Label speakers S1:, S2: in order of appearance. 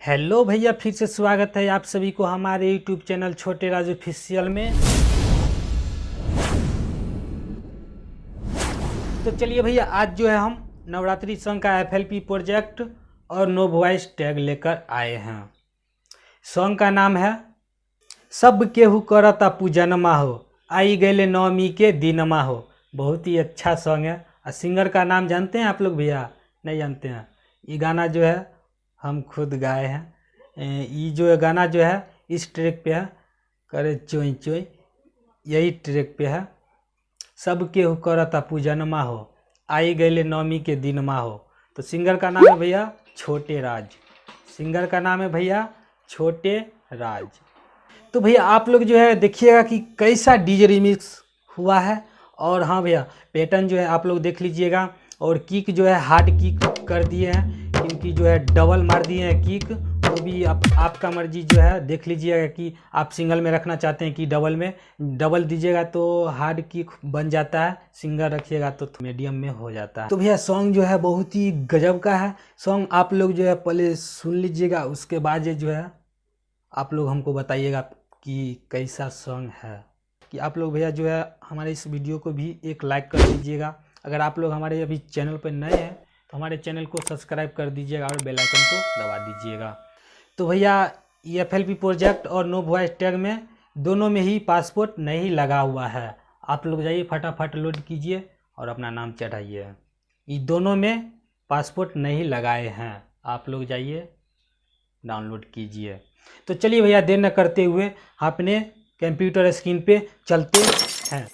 S1: Hello भैया, फिर से स्वागत है आप सभी को हमारे यूट्यूब चैनल छोटे राज ऑफिशियल में। तो चलिए भैया, आज जो है हम नवरात्रि सॉन्ग का एफएलपी प्रोजेक्ट और नो वॉइस टैग लेकर आए हैं। सॉन्ग का नाम है सब केहू करता पूजनमा हो, आई गए नवमी के दिनमा हो। बहुत ही अच्छा सॉन्ग है। और सिंगर का नाम जानते हैं आप लोग भैया? नहीं जानते हैं? ये गाना जो है हम खुद गाए हैं। ये जो गाना जो है इस ट्रैक पे है, करे चोई चोई, यही ट्रैक पे है। सब केहू करता पूजनमा हो, आई गए नवमी के दिनमा हो। तो सिंगर का नाम है भैया छोटे राज। सिंगर का नाम है भैया छोटे राज। तो भैया आप लोग जो है देखिएगा कि कैसा डीजे रिमिक्स हुआ है। और हाँ भैया, पैटर्न जो है आप लोग देख लीजिएगा। और किक जो है हार्ड किक कर दिए हैं, क्योंकि जो है डबल मार दिए हैं किक। वो भी आपका मर्जी जो है देख लीजिएगा कि आप सिंगल में रखना चाहते हैं कि डबल में। डबल दीजिएगा तो हार्ड किक बन जाता है, सिंगल रखिएगा तो मीडियम में हो जाता है। तो भैया सॉन्ग जो है बहुत ही गजब का है। सॉन्ग आप लोग जो है पहले सुन लीजिएगा, उसके बाद जो है आप लोग हमको बताइएगा कि कैसा सॉन्ग है। कि आप लोग भैया जो है हमारे इस वीडियो को भी एक लाइक कर दीजिएगा। अगर आप लोग हमारे अभी चैनल पर नए हैं तो हमारे चैनल को सब्सक्राइब कर दीजिएगा और बेल आइकन को दबा दीजिएगा। तो भैया ये एफएलपी प्रोजेक्ट और नो वॉइस टैग में दोनों में ही पासपोर्ट नहीं लगा हुआ है। आप लोग जाइए फटाफट लोड कीजिए और अपना नाम चढ़ाइए। ये दोनों में पासपोर्ट नहीं लगाए हैं, आप लोग जाइए डाउनलोड कीजिए। तो चलिए भैया देर न करते हुए अपने कंप्यूटर स्क्रीन पे चलते हैं।